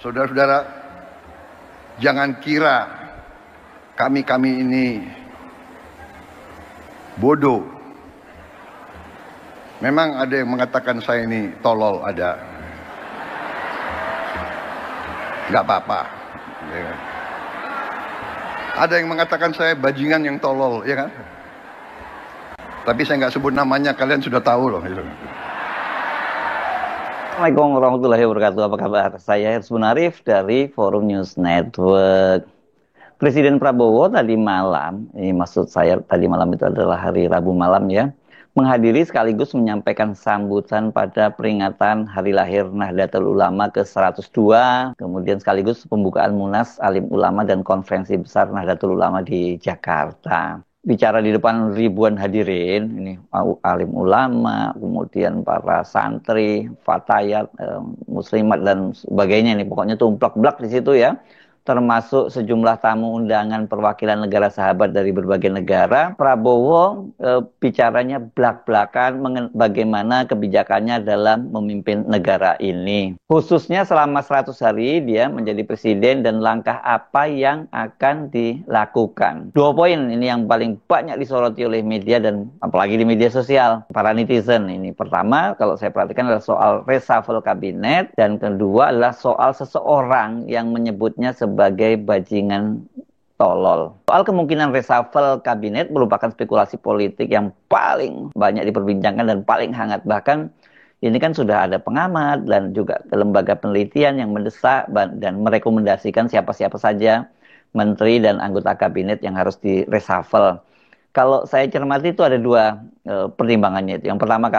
Saudara-saudara, jangan kira kami ini bodoh. Memang ada yang mengatakan saya ini tolol, ada. Nggak apa-apa. Ada yang mengatakan saya bajingan yang tolol, ya kan? Tapi saya nggak sebut namanya, kalian sudah tahu loh. Assalamualaikum warahmatullahi wabarakatuh. Apa kabar? Saya Hirsun Arif dari Forum News Network. Presiden Prabowo tadi malam, ini maksud saya tadi malam itu adalah hari Rabu malam ya, menghadiri sekaligus menyampaikan sambutan pada peringatan hari lahir Nahdlatul Ulama ke-102, kemudian sekaligus pembukaan Munas Alim Ulama dan Konferensi Besar Nahdlatul Ulama di Jakarta. Bicara di depan ribuan hadirin, ini alim ulama, kemudian para santri, fatayat, muslimat dan sebagainya, ini pokoknya tumplak-blak di situ ya. Termasuk sejumlah tamu undangan perwakilan negara sahabat dari berbagai negara. Prabowo bicaranya blak-blakan bagaimana kebijakannya dalam memimpin negara ini. Khususnya selama 100 hari dia menjadi presiden dan langkah apa yang akan dilakukan. 2 poin ini yang paling banyak disoroti oleh media dan apalagi di media sosial, para netizen ini. Pertama, kalau saya perhatikan adalah soal reshuffle kabinet, dan kedua adalah soal seseorang yang menyebutnya sebagai bajingan tolol. Soal kemungkinan reshuffle kabinet merupakan spekulasi politik yang paling banyak diperbincangkan dan paling hangat. Bahkan ini kan sudah ada pengamat dan juga lembaga penelitian yang mendesak dan merekomendasikan siapa-siapa saja menteri dan anggota kabinet yang harus di reshuffle. Kalau saya cermati itu ada 2 pertimbangannya itu. Yang pertama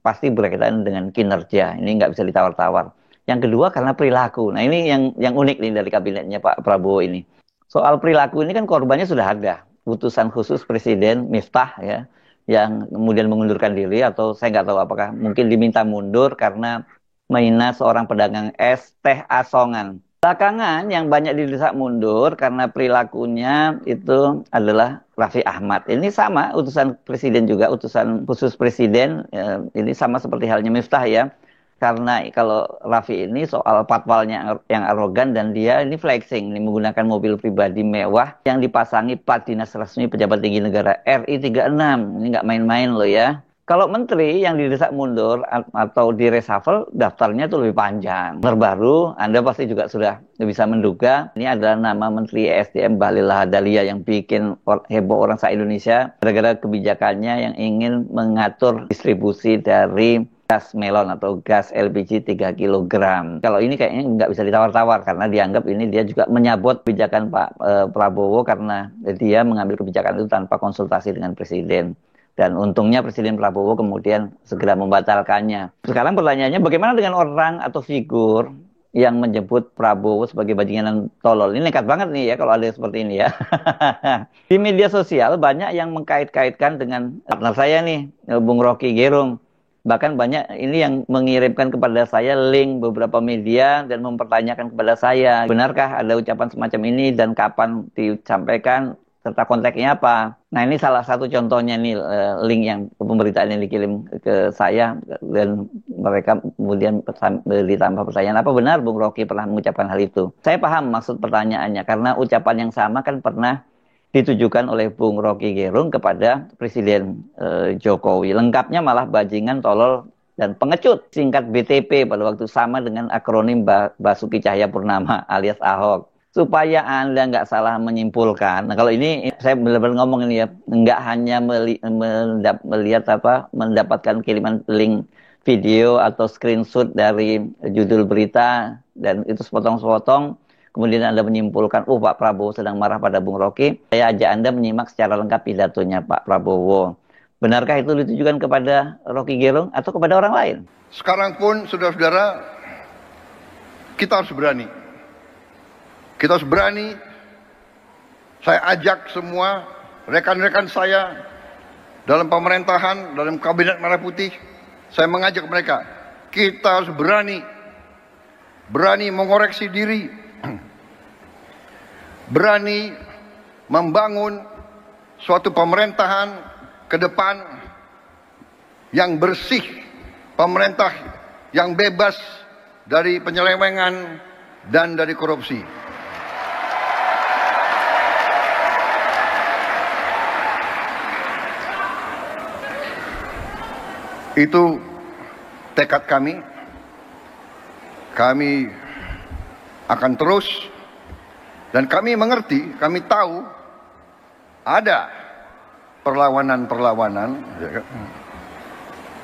pasti berkaitan dengan kinerja. Ini nggak bisa ditawar-tawar. Yang kedua karena perilaku. Nah ini yang unik nih dari kabinetnya Pak Prabowo ini. Soal perilaku ini kan korbannya sudah ada. Utusan khusus Presiden Miftah ya, yang kemudian mengundurkan diri, atau saya nggak tahu apakah mungkin diminta mundur karena menghina seorang pedagang es teh asongan. Belakangan yang banyak didesak mundur karena perilakunya itu adalah Raffi Ahmad. Ini sama utusan Presiden juga, utusan khusus Presiden. Ini sama seperti halnya Miftah ya. Karena kalau Raffi ini soal patwalnya yang arogan dan dia ini flexing, ini menggunakan mobil pribadi mewah yang dipasangi plat dinas resmi pejabat tinggi negara RI 36. Ini nggak main-main loh ya. Kalau menteri yang didesak mundur atau di reshuffle, daftarnya itu lebih panjang. Terbaru, Anda pasti juga sudah bisa menduga, ini adalah nama Menteri ESDM Bahlil Lahadalia yang bikin heboh orang se-Indonesia gara-gara kebijakannya yang ingin mengatur distribusi dari gas melon atau gas LPG 3 kg. Kalau ini kayaknya nggak bisa ditawar-tawar karena dianggap ini dia juga menyabot kebijakan Pak Prabowo karena dia mengambil kebijakan itu tanpa konsultasi dengan Presiden. Dan untungnya Presiden Prabowo kemudian segera membatalkannya. Sekarang pertanyaannya bagaimana dengan orang atau figur yang menyebut Prabowo sebagai bajingan tolol? Ini nekat banget nih ya kalau ada seperti ini ya. Di media sosial banyak yang mengkait-kaitkan dengan partner saya nih, Bung Rocky Gerung. Bahkan banyak ini yang mengirimkan kepada saya link beberapa media dan mempertanyakan kepada saya, benarkah ada ucapan semacam ini dan kapan disampaikan serta konteksnya apa. Nah ini salah satu contohnya nih, link yang pemberitaan yang dikirim ke saya dan mereka kemudian ditambah pertanyaan, apa benar Bung Rocky pernah mengucapkan hal itu? Saya paham maksud pertanyaannya karena ucapan yang sama kan pernah ditujukan oleh Bung Rocky Gerung kepada Presiden Jokowi. Lengkapnya malah bajingan, tolol, dan pengecut. Singkat BTP pada waktu sama dengan akronim Basuki Cahayapurnama alias Ahok. Supaya Anda nggak salah menyimpulkan. Nah kalau ini saya benar-benar ngomong ini ya, nggak hanya mendapatkan kiriman link video atau screenshot dari judul berita dan itu sepotong-sepotong. Kemudian Anda menyimpulkan, Pak Prabowo sedang marah pada Bung Rocky. Saya ajak Anda menyimak secara lengkap pidatonya Pak Prabowo. Benarkah itu ditujukan kepada Rocky Gerung atau kepada orang lain? Sekarang pun, saudara-saudara, kita harus berani. Kita harus berani. Saya ajak semua rekan-rekan saya dalam pemerintahan, dalam kabinet Merah Putih. Saya mengajak mereka, kita harus berani. Berani mengoreksi diri. Berani membangun suatu pemerintahan ke depan yang bersih, pemerintah yang bebas dari penyelewengan, dan dari korupsi. Itu tekad kami. Kami akan terus, dan kami mengerti, kami tahu ada perlawanan-perlawanan,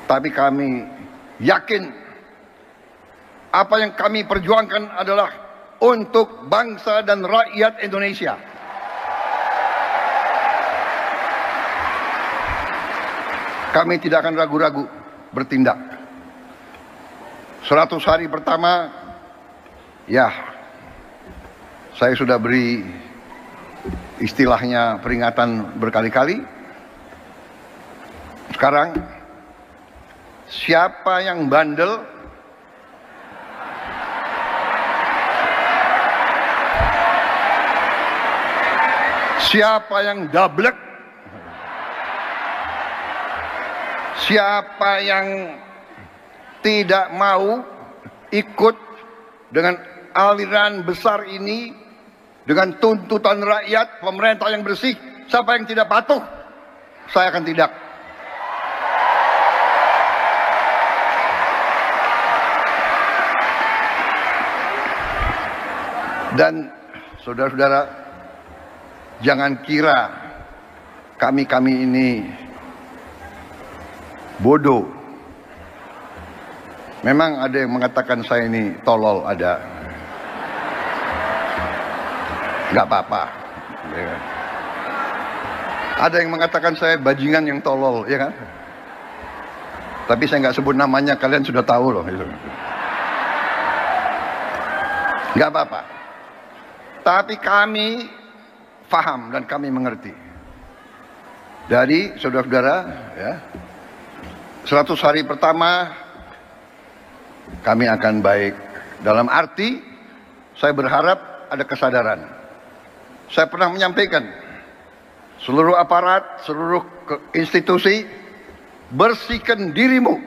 tapi kami yakin apa yang kami perjuangkan adalah untuk bangsa dan rakyat Indonesia. Kami tidak akan ragu-ragu bertindak. 100 hari pertama, ya, saya sudah beri istilahnya peringatan berkali-kali. Sekarang, siapa yang bandel, siapa yang dablek, siapa yang tidak mau ikut dengan aliran besar ini, dengan tuntutan rakyat, pemerintah yang bersih, siapa yang tidak patuh, saya akan tidak. Dan saudara-saudara, jangan kira kami ini bodoh. Memang ada yang mengatakan saya ini tolol, ada. Nggak apa-apa. Ada yang mengatakan saya bajingan yang tolol, ya kan? Tapi saya nggak sebut namanya, kalian sudah tahu loh. Nggak apa-apa. Tapi kami paham dan kami mengerti. Dari saudara-saudara, ya, 100 hari pertama kami akan baik. Dalam arti, saya berharap ada kesadaran. Saya pernah menyampaikan, seluruh aparat, seluruh institusi, bersihkan dirimu.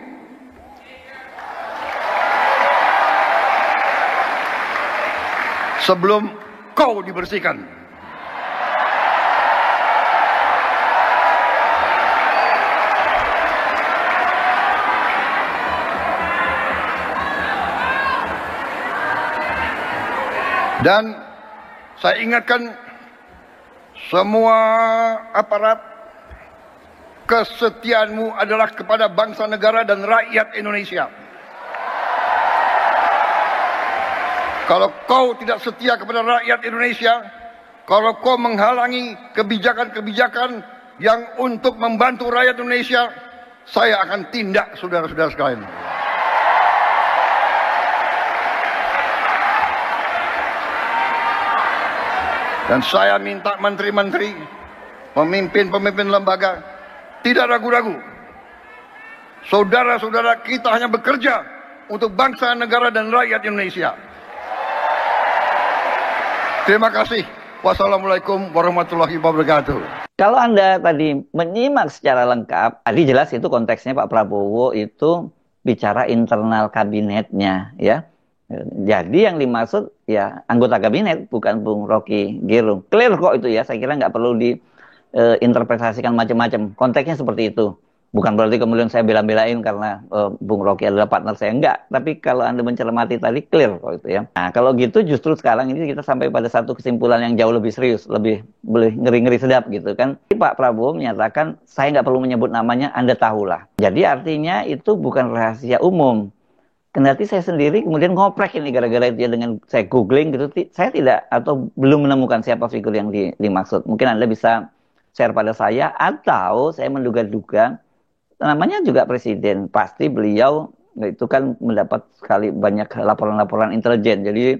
Sebelum kau dibersihkan. Dan saya ingatkan semua aparat, kesetiaanmu adalah kepada bangsa, negara, dan rakyat Indonesia. Kalau kau tidak setia kepada rakyat Indonesia, kalau kau menghalangi kebijakan-kebijakan yang untuk membantu rakyat Indonesia, saya akan tindak, saudara-saudara sekalian. Dan saya minta menteri-menteri, pemimpin-pemimpin lembaga, tidak ragu-ragu. Saudara-saudara kita hanya bekerja untuk bangsa, negara, dan rakyat Indonesia. Terima kasih. Wassalamualaikum warahmatullahi wabarakatuh. Kalau Anda tadi menyimak secara lengkap, tadi jelas itu konteksnya Pak Prabowo itu bicara internal kabinetnya, ya. Jadi yang dimaksud ya anggota kabinet, bukan Bung Rocky Gerung. Clear kok itu ya, saya kira nggak perlu diinterpretasikan macam-macam. Konteksnya seperti itu. Bukan berarti kemudian saya bela-belain karena Bung Rocky adalah partner saya. Enggak. Tapi kalau Anda mencermati tadi, clear kok itu ya. Nah, kalau gitu justru sekarang ini kita sampai pada satu kesimpulan yang jauh lebih serius, lebih ngeri-ngeri sedap gitu kan. Pak Prabowo menyatakan, saya nggak perlu menyebut namanya, Anda tahulah. Jadi artinya itu bukan rahasia umum. Kendati saya sendiri kemudian ngoprek ini gara-gara itu ya, dengan saya googling gitu, saya tidak atau belum menemukan siapa figur yang dimaksud. Mungkin Anda bisa share pada saya, atau saya menduga-duga namanya juga presiden, pasti beliau itu kan mendapat sekali banyak laporan-laporan intelijen, jadi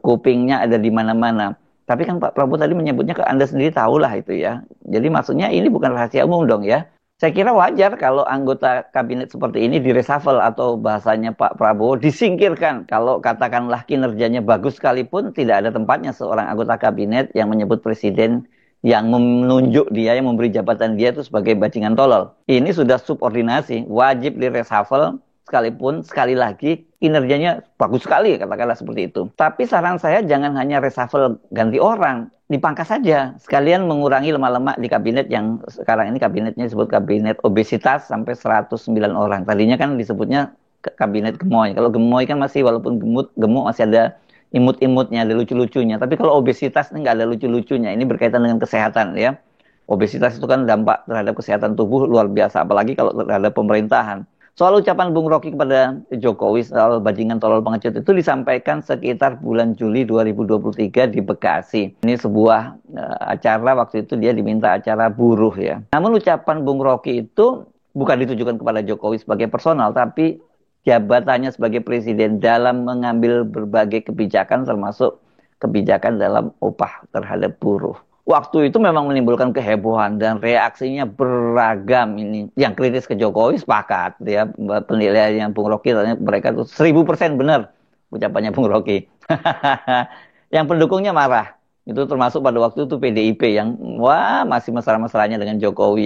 kupingnya ada di mana-mana. Tapi kan Pak Prabowo tadi menyebutnya ke Anda sendiri tahulah itu ya. Jadi maksudnya ini bukan rahasia umum dong ya. Saya kira wajar kalau anggota kabinet seperti ini direshuffle atau bahasanya Pak Prabowo disingkirkan. Kalau katakanlah kinerjanya bagus sekalipun, tidak ada tempatnya seorang anggota kabinet yang menyebut presiden, yang menunjuk dia, yang memberi jabatan dia itu sebagai bajingan tolol. Ini sudah subordinasi, wajib direshuffle. sekalipun sekali lagi kinerjanya bagus sekali, katakanlah seperti itu. Tapi saran saya jangan hanya reshuffle ganti orang, dipangkas saja. Sekalian mengurangi lemak-lemak di kabinet yang sekarang ini kabinetnya disebut kabinet obesitas sampai 109 orang. Tadinya kan disebutnya kabinet gemoy. Kalau gemoy kan masih walaupun gemuk masih ada imut-imutnya, ada lucu-lucunya. Tapi kalau obesitas ini nggak ada lucu-lucunya. Ini berkaitan dengan kesehatan ya. Obesitas itu kan dampak terhadap kesehatan tubuh luar biasa, apalagi kalau terhadap pemerintahan. Soal ucapan Bung Rocky kepada Jokowi soal bajingan tolol pengecut itu disampaikan sekitar bulan Juli 2023 di Bekasi. Ini sebuah acara, waktu itu dia diminta acara buruh ya. Namun ucapan Bung Rocky itu bukan ditujukan kepada Jokowi sebagai personal, tapi jabatannya sebagai presiden dalam mengambil berbagai kebijakan termasuk kebijakan dalam upah terhadap buruh. Waktu itu memang menimbulkan kehebohan dan reaksinya beragam ini. Yang kritis ke Jokowi sepakat ya, penilaian Bung Rocky mereka itu 1000% benar ucapannya Bung Rocky. Yang pendukungnya marah. Itu termasuk pada waktu itu PDIP yang wah masih mesra-mesranya dengan Jokowi.